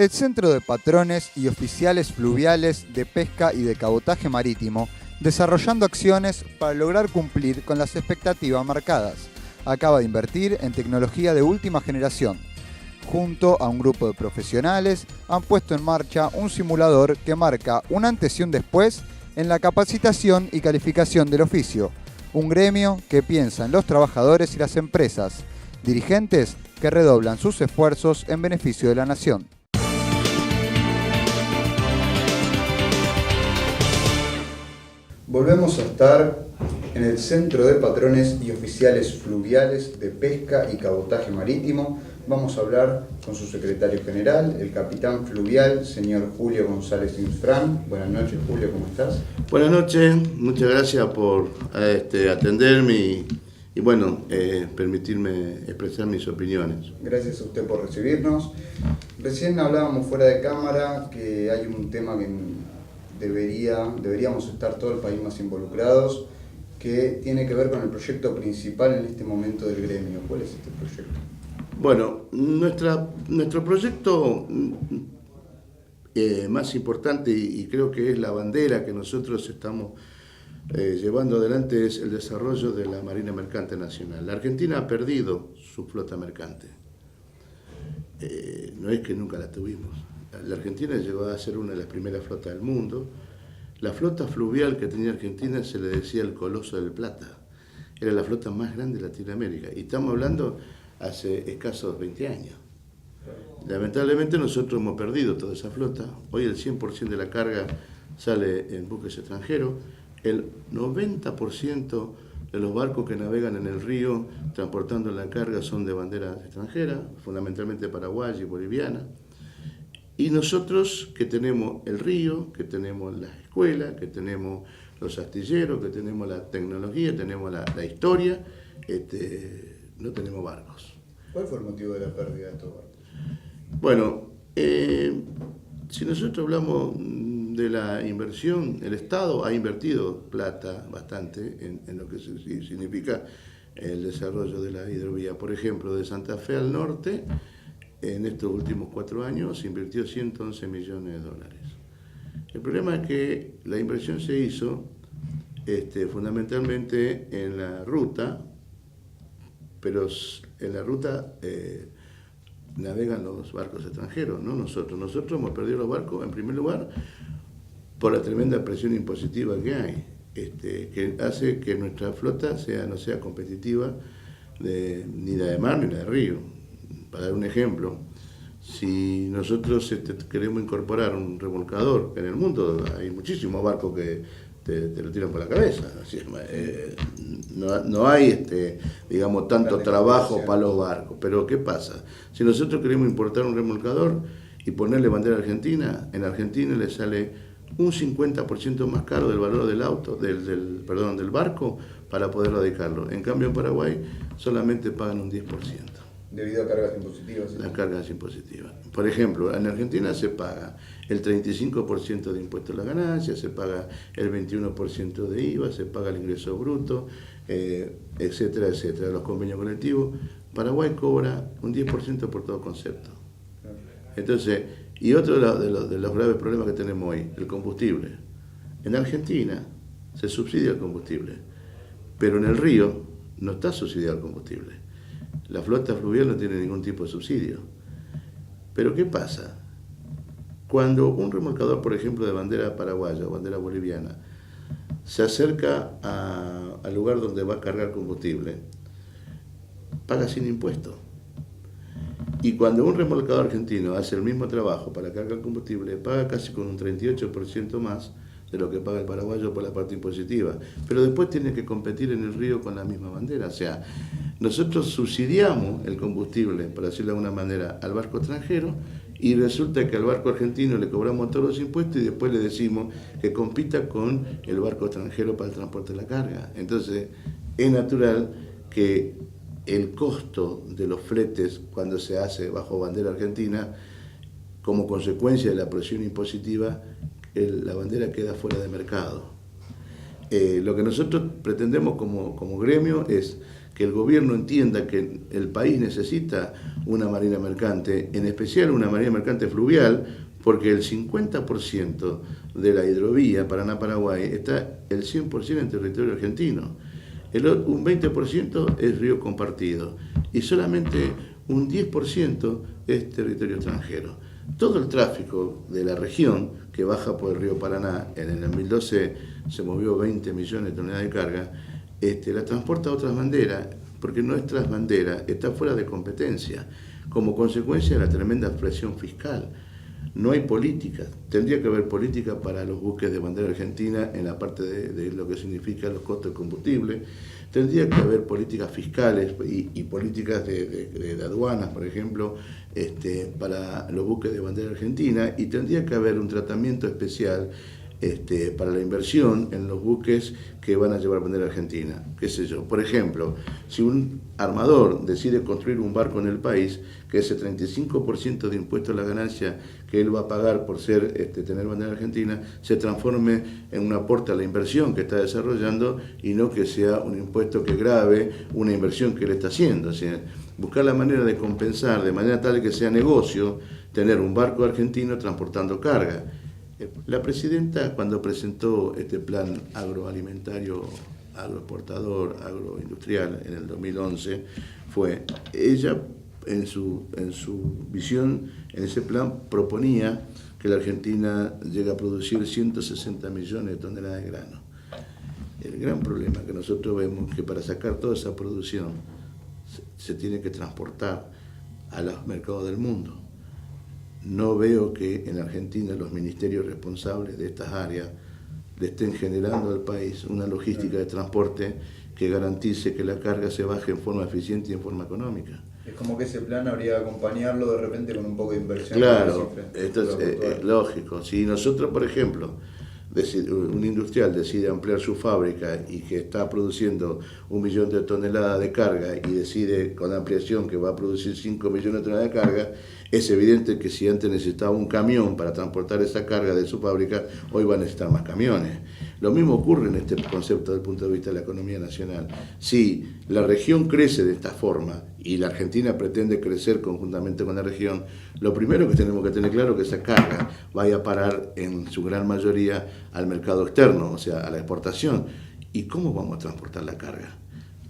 El Centro de Patrones y Oficiales Fluviales de Pesca y de Cabotaje Marítimo, desarrollando acciones para lograr cumplir con las expectativas marcadas, acaba de invertir en tecnología de última generación. Junto a un grupo de profesionales, han puesto en marcha un simulador que marca un antes y un después en la capacitación y calificación del oficio. Un gremio que piensa en los trabajadores y las empresas, dirigentes que redoblan sus esfuerzos en beneficio de la nación. Volvemos a estar en el Centro de Patrones y Oficiales Fluviales de Pesca y Cabotaje Marítimo. Vamos a hablar con su secretario general, el capitán fluvial, señor Julio González Infran. Buenas noches, Julio, ¿cómo estás? Buenas noches, muchas gracias por atenderme y permitirme expresar mis opiniones. Gracias a usted por recibirnos. Recién hablábamos fuera de cámara que hay un tema que deberíamos estar todo el país más involucrados, que tiene que ver con el proyecto principal en este momento del gremio. ¿Cuál es este proyecto? Bueno, nuestro proyecto más importante y creo que es la bandera que nosotros estamos llevando adelante es el desarrollo de la Marina Mercante Nacional. La Argentina ha perdido su flota mercante. No es que nunca la tuvimos. La Argentina llegó a ser una de las primeras flotas del mundo. La flota fluvial que tenía Argentina se le decía el Coloso del Plata. Era la flota más grande de Latinoamérica. Y estamos hablando hace escasos 20 años. Lamentablemente nosotros hemos perdido toda esa flota. Hoy el 100% de la carga sale en buques extranjeros. El 90% de los barcos que navegan en el río transportando la carga son de banderas extranjeras, fundamentalmente paraguaya y boliviana. Y nosotros que tenemos el río, que tenemos las escuelas, que tenemos los astilleros, que tenemos la tecnología, tenemos la historia, no tenemos barcos. ¿Cuál fue el motivo de la pérdida de estos barcos? Bueno, si nosotros hablamos de la inversión, el Estado ha invertido plata bastante en lo que significa el desarrollo de la hidrovía. Por ejemplo, de Santa Fe al norte, en estos últimos 4 años se invirtió 111 millones de dólares. El problema es que la inversión se hizo fundamentalmente en la ruta, pero en la ruta navegan los barcos extranjeros, no nosotros. Nosotros hemos perdido los barcos, en primer lugar, por la tremenda presión impositiva que hay, que hace que nuestra flota no sea competitiva ni la de mar ni la de río. Para dar un ejemplo, si nosotros queremos incorporar un remolcador, en el mundo hay muchísimos barcos que te lo tiran por la cabeza. Así, no hay tanto trabajo para los barcos. Pero ¿qué pasa? Si nosotros queremos importar un remolcador y ponerle bandera argentina, en Argentina le sale un 50% más caro del valor del auto, del barco, para poder radicarlo. En cambio en Paraguay solamente pagan un 10%. Debido a cargas impositivas. Las cargas impositivas. Por ejemplo, en Argentina se paga el 35% de impuesto a la ganancia, se paga el 21% de IVA, se paga el ingreso bruto, etcétera, etcétera, los convenios colectivos. Paraguay cobra un 10% por todo concepto. Entonces, y otro de los graves problemas que tenemos hoy, el combustible. En Argentina se subsidia el combustible, pero en el río no está subsidiado el combustible. La flota fluvial no tiene ningún tipo de subsidio. Pero ¿qué pasa? Cuando un remolcador, por ejemplo, de bandera paraguaya o bandera boliviana, se acerca al lugar donde va a cargar combustible, paga sin impuesto. Y cuando un remolcador argentino hace el mismo trabajo para cargar combustible, paga casi con un 38% más de lo que paga el paraguayo por la parte impositiva. Pero después tiene que competir en el río con la misma bandera. O sea, nosotros subsidiamos el combustible, por decirlo de alguna manera, al barco extranjero, y resulta que al barco argentino le cobramos todos los impuestos y después le decimos que compita con el barco extranjero para el transporte de la carga. Entonces, es natural que el costo de los fletes, cuando se hace bajo bandera argentina, como consecuencia de la presión impositiva, la bandera queda fuera de mercado. Lo que nosotros pretendemos como gremio es que el gobierno entienda que el país necesita una marina mercante, en especial una marina mercante fluvial, porque el 50% de la hidrovía Paraná-Paraguay está el 100% en territorio argentino. Un 20% es río compartido y solamente un 10% es territorio extranjero. Todo el tráfico de la región que baja por el río Paraná, en el 2012 se movió 20 millones de toneladas de carga, la transporta a otras banderas, porque nuestras banderas están fuera de competencia, como consecuencia de la tremenda presión fiscal. No hay política, tendría que haber política para los buques de bandera argentina en la parte de lo que significa los costos del combustible, tendría que haber políticas fiscales y políticas de aduanas, por ejemplo, para los buques de bandera argentina, y tendría que haber un tratamiento especial para la inversión en los buques que van a llevar bandera argentina. ¿Qué sé yo? Por ejemplo, si un armador decide construir un barco en el país, que ese 35% de impuesto a la ganancia que él va a pagar por tener bandera argentina, se transforme en un aporte a la inversión que está desarrollando y no que sea un impuesto que grave una inversión que él está haciendo. O sea, buscar la manera de compensar de manera tal que sea negocio tener un barco argentino transportando carga. La presidenta, cuando presentó este plan agroalimentario, agroexportador, agroindustrial en el 2011, ella en su visión, en ese plan, proponía que la Argentina llegue a producir 160 millones de toneladas de grano. El gran problema que nosotros vemos es que para sacar toda esa producción se tiene que transportar a los mercados del mundo. No veo que en Argentina los ministerios responsables de estas áreas le estén generando al país una logística de transporte que garantice que la carga se baje en forma eficiente y en forma económica. Es como que ese plan habría que acompañarlo de repente con un poco de inversión. Claro, esto es lógico. Si nosotros, por ejemplo, un industrial decide ampliar su fábrica y que está produciendo 1 millón de toneladas de carga y decide con la ampliación que va a producir 5 millones de toneladas de carga, es evidente que si antes necesitaba un camión para transportar esa carga de su fábrica, hoy va a necesitar más camiones. Lo mismo ocurre en este concepto desde el punto de vista de la economía nacional. Si la región crece de esta forma y la Argentina pretende crecer conjuntamente con la región, lo primero que tenemos que tener claro es que esa carga vaya a parar en su gran mayoría al mercado externo, o sea, a la exportación. ¿Y cómo vamos a transportar la carga?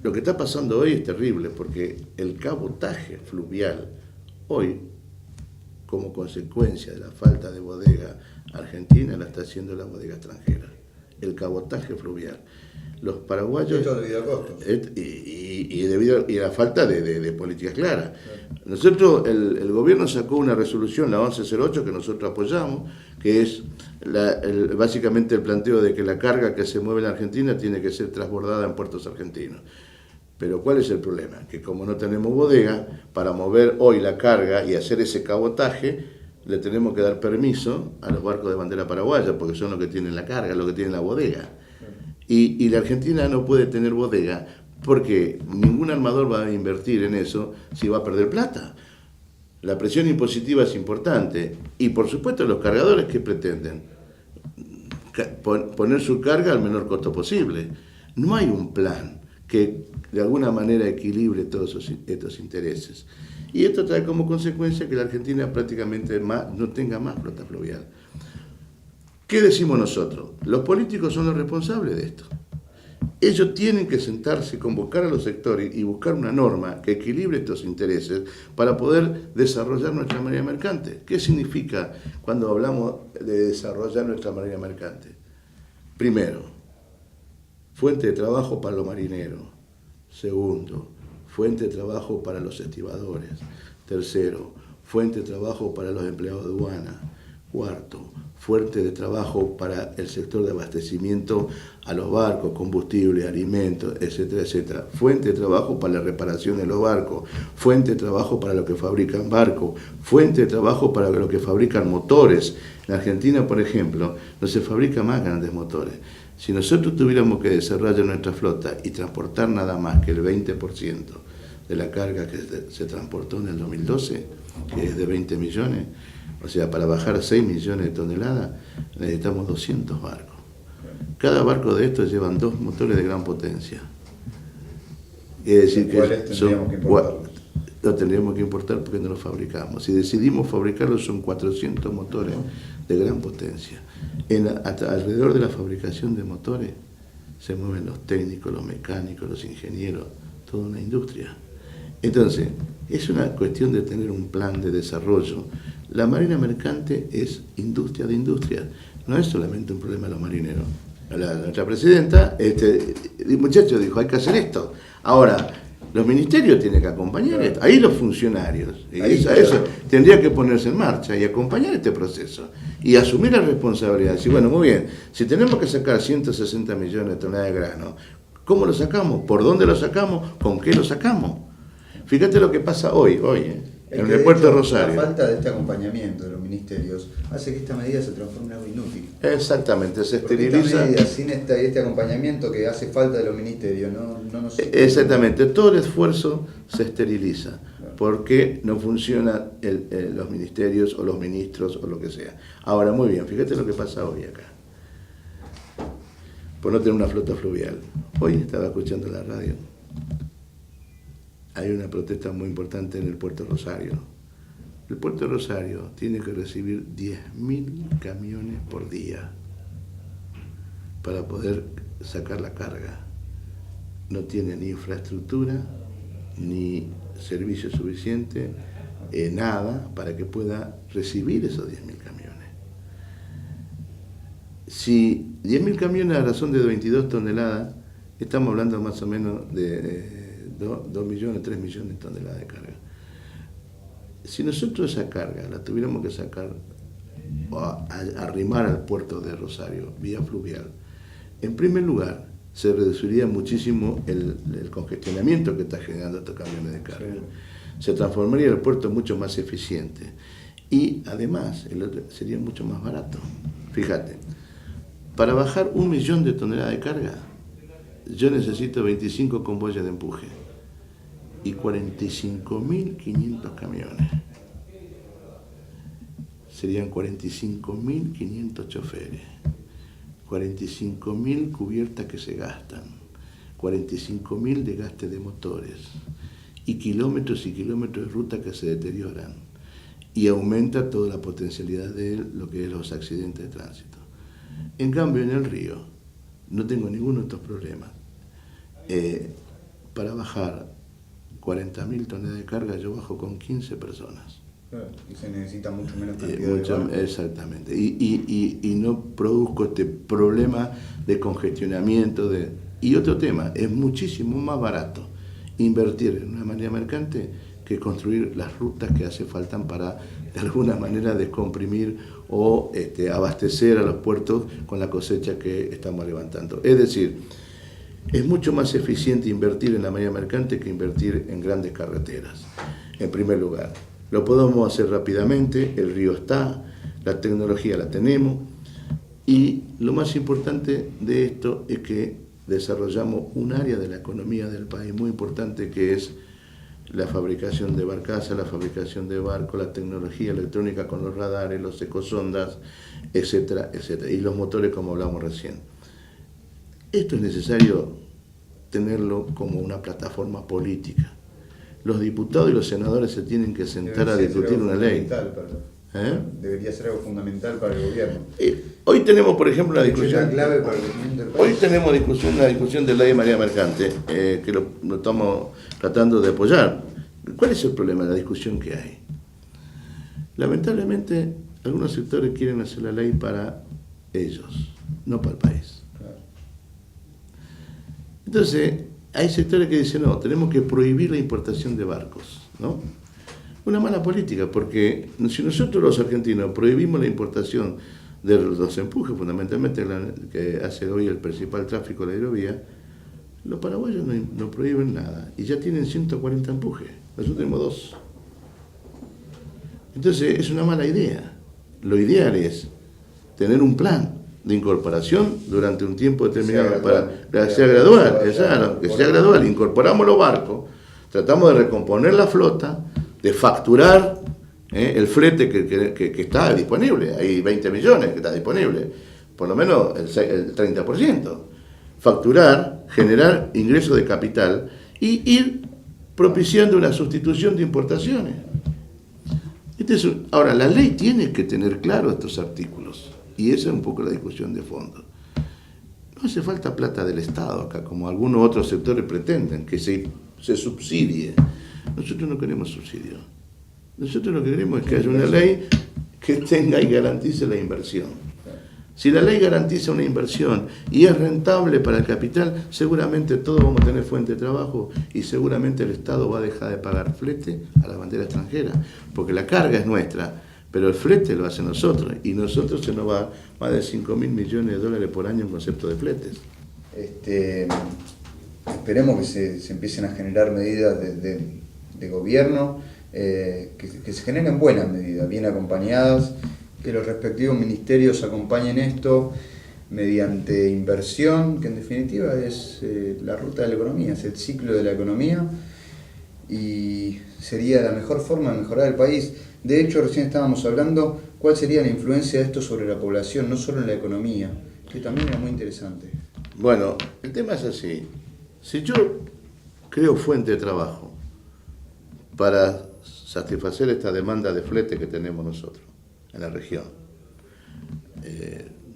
Lo que está pasando hoy es terrible porque el cabotaje fluvial hoy, como consecuencia de la falta de bodega argentina, la está haciendo la bodega extranjera. El cabotaje fluvial. Los paraguayos... Esto debido a costos. Y a la falta de políticas claras. Nosotros, el gobierno sacó una resolución, la 1108, que nosotros apoyamos, que es básicamente el planteo de que la carga que se mueve en la Argentina tiene que ser transbordada en puertos argentinos. Pero ¿cuál es el problema? Que como no tenemos bodega, para mover hoy la carga y hacer ese cabotaje, le tenemos que dar permiso a los barcos de bandera paraguaya, porque son los que tienen la carga, los que tienen la bodega. Y la Argentina no puede tener bodega porque ningún armador va a invertir en eso si va a perder plata. La presión impositiva es importante y por supuesto los cargadores que pretenden poner su carga al menor costo posible. No hay un plan que de alguna manera equilibre todos estos intereses. Y esto trae como consecuencia que la Argentina prácticamente no tenga más flota fluvial. ¿Qué decimos nosotros? Los políticos son los responsables de esto. Ellos tienen que sentarse, convocar a los sectores y buscar una norma que equilibre estos intereses para poder desarrollar nuestra marina mercante. ¿Qué significa cuando hablamos de desarrollar nuestra marina mercante? Primero, fuente de trabajo para los marineros. Segundo, fuente de trabajo para los estibadores. Tercero, fuente de trabajo para los empleados de aduana. Cuarto, fuente de trabajo para el sector de abastecimiento a los barcos, combustible, alimentos, etcétera, etcétera. Fuente de trabajo para la reparación de los barcos, fuente de trabajo para los que fabrican barcos, fuente de trabajo para los que fabrican motores. En Argentina, por ejemplo, no se fabrican más grandes motores. Si nosotros tuviéramos que desarrollar nuestra flota y transportar nada más que el 20% de la carga que se transportó en el 2012, que es de 20 millones, o sea, para bajar a 6 millones de toneladas, necesitamos 200 barcos. Cada barco de estos llevan 2 motores de gran potencia. Es decir, que lo tendríamos que importar porque no lo fabricamos. Si decidimos fabricarlo, son 400 motores de gran potencia. Alrededor de la fabricación de motores se mueven los técnicos, los mecánicos, los ingenieros, toda una industria. Entonces, es una cuestión de tener un plan de desarrollo. La marina mercante es industria de industrias, no es solamente un problema de los marineros. Nuestra presidenta, el muchacho dijo, hay que hacer esto. Ahora, los ministerios tienen que acompañar esto, ahí los funcionarios, eso tendría que ponerse en marcha y acompañar este proceso y asumir la responsabilidad. Decir, bueno, muy bien, si tenemos que sacar 160 millones de toneladas de grano, ¿cómo lo sacamos? ¿Por dónde lo sacamos? ¿Con qué lo sacamos? Fíjate lo que pasa hoy, en el puerto de Rosario. La falta de este acompañamiento de los ministerios hace que esta medida se transforme en algo inútil. Exactamente, se porque esteriliza. Esta medida, sin este acompañamiento que hace falta de los ministerios, no nos... Exactamente, todo el esfuerzo se esteriliza, porque no funcionan los ministerios o los ministros o lo que sea. Ahora, muy bien, fíjate lo que pasa hoy acá. Por no tener una flota fluvial. Hoy estaba escuchando la radio. Hay una protesta muy importante en el puerto de Rosario. El puerto de Rosario tiene que recibir 10.000 camiones por día para poder sacar la carga. No tiene ni infraestructura, ni servicio suficiente, nada para que pueda recibir esos 10.000 camiones. Si 10.000 camiones a razón de 22 toneladas, estamos hablando más o menos de 2 millones, 3 millones de toneladas de carga. Si nosotros esa carga la tuviéramos que sacar o arrimar al puerto de Rosario, vía fluvial, en primer lugar se reduciría muchísimo el congestionamiento que está generando estos camiones de carga. Se transformaría el puerto mucho más eficiente y además sería mucho más barato. Fíjate, para bajar 1 millón de toneladas de carga, yo necesito 25 convoyes de empuje y 45.500 camiones. Serían 45.500 choferes, 45.000 cubiertas que se gastan, 45.000 de gaste de motores y kilómetros de ruta que se deterioran y aumenta toda la potencialidad de lo que es los accidentes de tránsito. En cambio, en el río no tengo ninguno de estos problemas. Para bajar 40.000 toneladas de carga yo bajo con 15 personas. Y se necesita mucho menos cantidad de exactamente. Y no produzco este problema de congestionamiento. Y otro tema, es muchísimo más barato invertir en una marina mercante que construir las rutas que hace falta para, de alguna manera, descomprimir o abastecer a los puertos con la cosecha que estamos levantando. Es decir, es mucho más eficiente invertir en la marina mercante que invertir en grandes carreteras, en primer lugar. Lo podemos hacer rápidamente, el río está, la tecnología la tenemos y lo más importante de esto es que desarrollamos un área de la economía del país muy importante que es la fabricación de barcazas, la fabricación de barcos, la tecnología electrónica con los radares, los ecosondas, etcétera, etcétera, y los motores como hablamos recién. Esto es necesario tenerlo como una plataforma política. Los diputados y los senadores se tienen que sentar a discutir una ley. Debería ser algo fundamental para el gobierno. Hoy tenemos, por ejemplo, una discusión. Clave para el crecimiento del país. Hoy tenemos una discusión de ley de marina mercante que lo estamos tratando de apoyar. ¿Cuál es el problema de la discusión que hay? Lamentablemente, algunos sectores quieren hacer la ley para ellos, no para el país. Entonces, hay sectores que dicen, no, tenemos que prohibir la importación de barcos, ¿no? Una mala política, porque si nosotros los argentinos prohibimos la importación de los empujes, fundamentalmente que hace hoy el principal tráfico de la aerovía, los paraguayos no prohíben nada, y ya tienen 140 empujes, nosotros tenemos 2. Entonces, es una mala idea. Lo ideal es tener un plan de incorporación durante un tiempo determinado que sea gradual. Incorporamos los barcos, tratamos de recomponer la flota, de facturar el flete que está disponible. Hay 20 millones que está disponible, por lo menos el 30%. Facturar, generar ingresos de capital y ir propiciando una sustitución de importaciones. Ahora, la ley tiene que tener claro estos artículos, y esa es un poco la discusión de fondo. No hace falta plata del Estado acá, como algunos otros sectores pretenden, que se subsidie. Nosotros no queremos subsidio. Nosotros lo que queremos es que haya una ley que tenga y garantice la inversión. Si la ley garantiza una inversión y es rentable para el capital, seguramente todos vamos a tener fuente de trabajo y seguramente el Estado va a dejar de pagar flete a la bandera extranjera, porque la carga es nuestra, pero el flete lo hace nosotros, y nosotros se nos va más de 5.000 millones de dólares por año en concepto de fletes. Esperemos que se empiecen a generar medidas de gobierno, que se generen buenas medidas, bien acompañadas, que los respectivos ministerios acompañen esto mediante inversión, que en definitiva es la ruta de la economía, es el ciclo de la economía, y sería la mejor forma de mejorar el país. De hecho, recién estábamos hablando cuál sería la influencia de esto sobre la población, no solo en la economía, que también era muy interesante. Bueno, el tema es así. Si yo creo fuente de trabajo para satisfacer esta demanda de flete que tenemos nosotros en la región,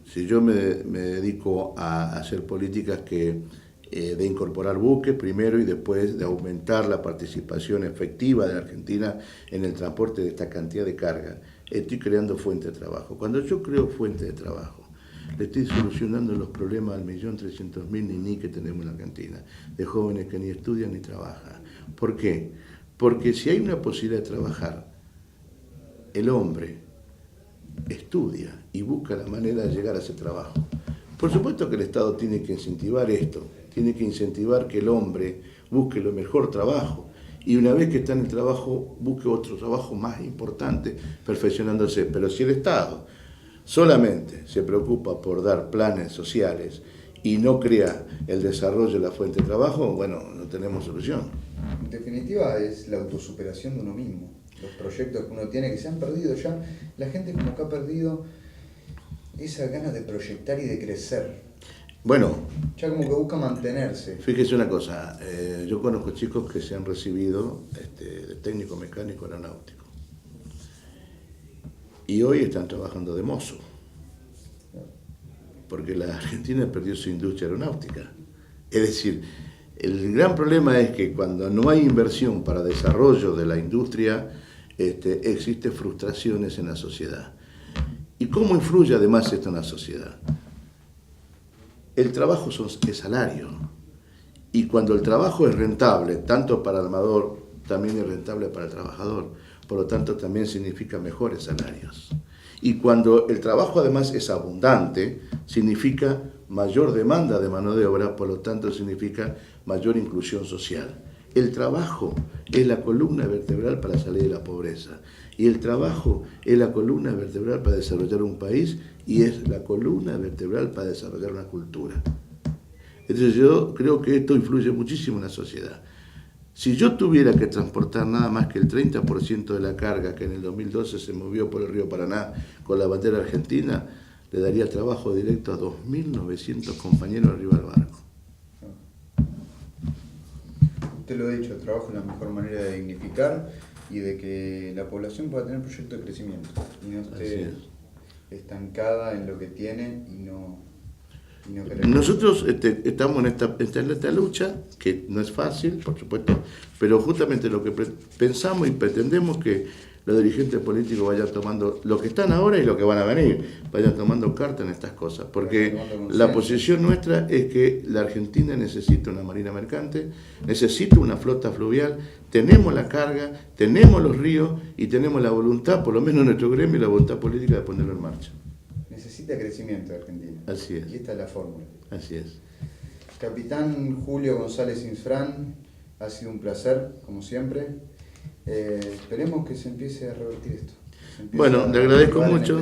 si yo me dedico a hacer políticas de incorporar buques primero y después de aumentar la participación efectiva de la Argentina en el transporte de esta cantidad de carga, estoy creando fuente de trabajo. Cuando yo creo fuente de trabajo, le estoy solucionando los problemas al 1.300.000 niní que tenemos en la Argentina, de jóvenes que ni estudian ni trabajan. ¿Por qué? Porque si hay una posibilidad de trabajar, el hombre estudia y busca la manera de llegar a ese trabajo. Por supuesto que el Estado tiene que incentivar esto, tiene que incentivar que el hombre busque lo mejor trabajo, y una vez que está en el trabajo, busque otro trabajo más importante, perfeccionándose. Pero si el Estado solamente se preocupa por dar planes sociales y no crea el desarrollo de la fuente de trabajo, bueno, no tenemos solución. En definitiva es la autosuperación de uno mismo. Los proyectos que uno tiene que se han perdido ya, la gente como que ha perdido esa ganas de proyectar y de crecer. Bueno, ya como que busca mantenerse. Fíjese una cosa, yo conozco chicos que se han recibido de técnico mecánico aeronáutico y hoy están trabajando de mozo, porque la Argentina perdió su industria aeronáutica. Es decir, el gran problema es que cuando no hay inversión para desarrollo de la industria, existen frustraciones en la sociedad. ¿Y cómo influye además esto en la sociedad? El trabajo es salario, y cuando el trabajo es rentable, tanto para el armador, también es rentable para el trabajador, por lo tanto también significa mejores salarios. Y cuando el trabajo además es abundante, significa mayor demanda de mano de obra, por lo tanto significa mayor inclusión social. El trabajo es la columna vertebral para salir de la pobreza, y el trabajo es la columna vertebral para desarrollar un país, y es la columna vertebral para desarrollar una cultura. Entonces yo creo que esto influye muchísimo en la sociedad. Si yo tuviera que transportar nada más que el 30% de la carga que en el 2012 se movió por el río Paraná con la bandera argentina, le daría trabajo directo a 2.900 compañeros arriba del barco. Usted lo ha dicho, el trabajo es la mejor manera de dignificar y de que la población pueda tener proyectos de crecimiento y no esté estancada en lo que tiene y no querer. Nosotros estamos en esta lucha, que no es fácil, por supuesto, pero justamente lo que pensamos y pretendemos que los dirigentes políticos vayan tomando, lo que están ahora y lo que van a venir, vayan tomando carta en estas cosas, porque la posición nuestra es que la Argentina necesita una marina mercante, necesita una flota fluvial, tenemos la carga, tenemos los ríos y tenemos la voluntad, por lo menos nuestro gremio, y la voluntad política de ponerlo en marcha. Necesita crecimiento de Argentina. Así es. Y esta es la fórmula. Así es. Capitán Julio González Insfrán, ha sido un placer, como siempre. Esperemos que se empiece a revertir esto. Bueno, le agradezco mucho.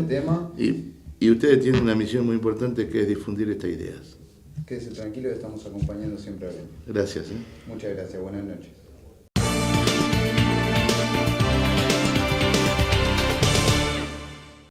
Y ustedes tienen una misión muy importante, que es difundir estas ideas. Quédese tranquilo, estamos acompañando siempre a él. Gracias. Muchas gracias, buenas noches.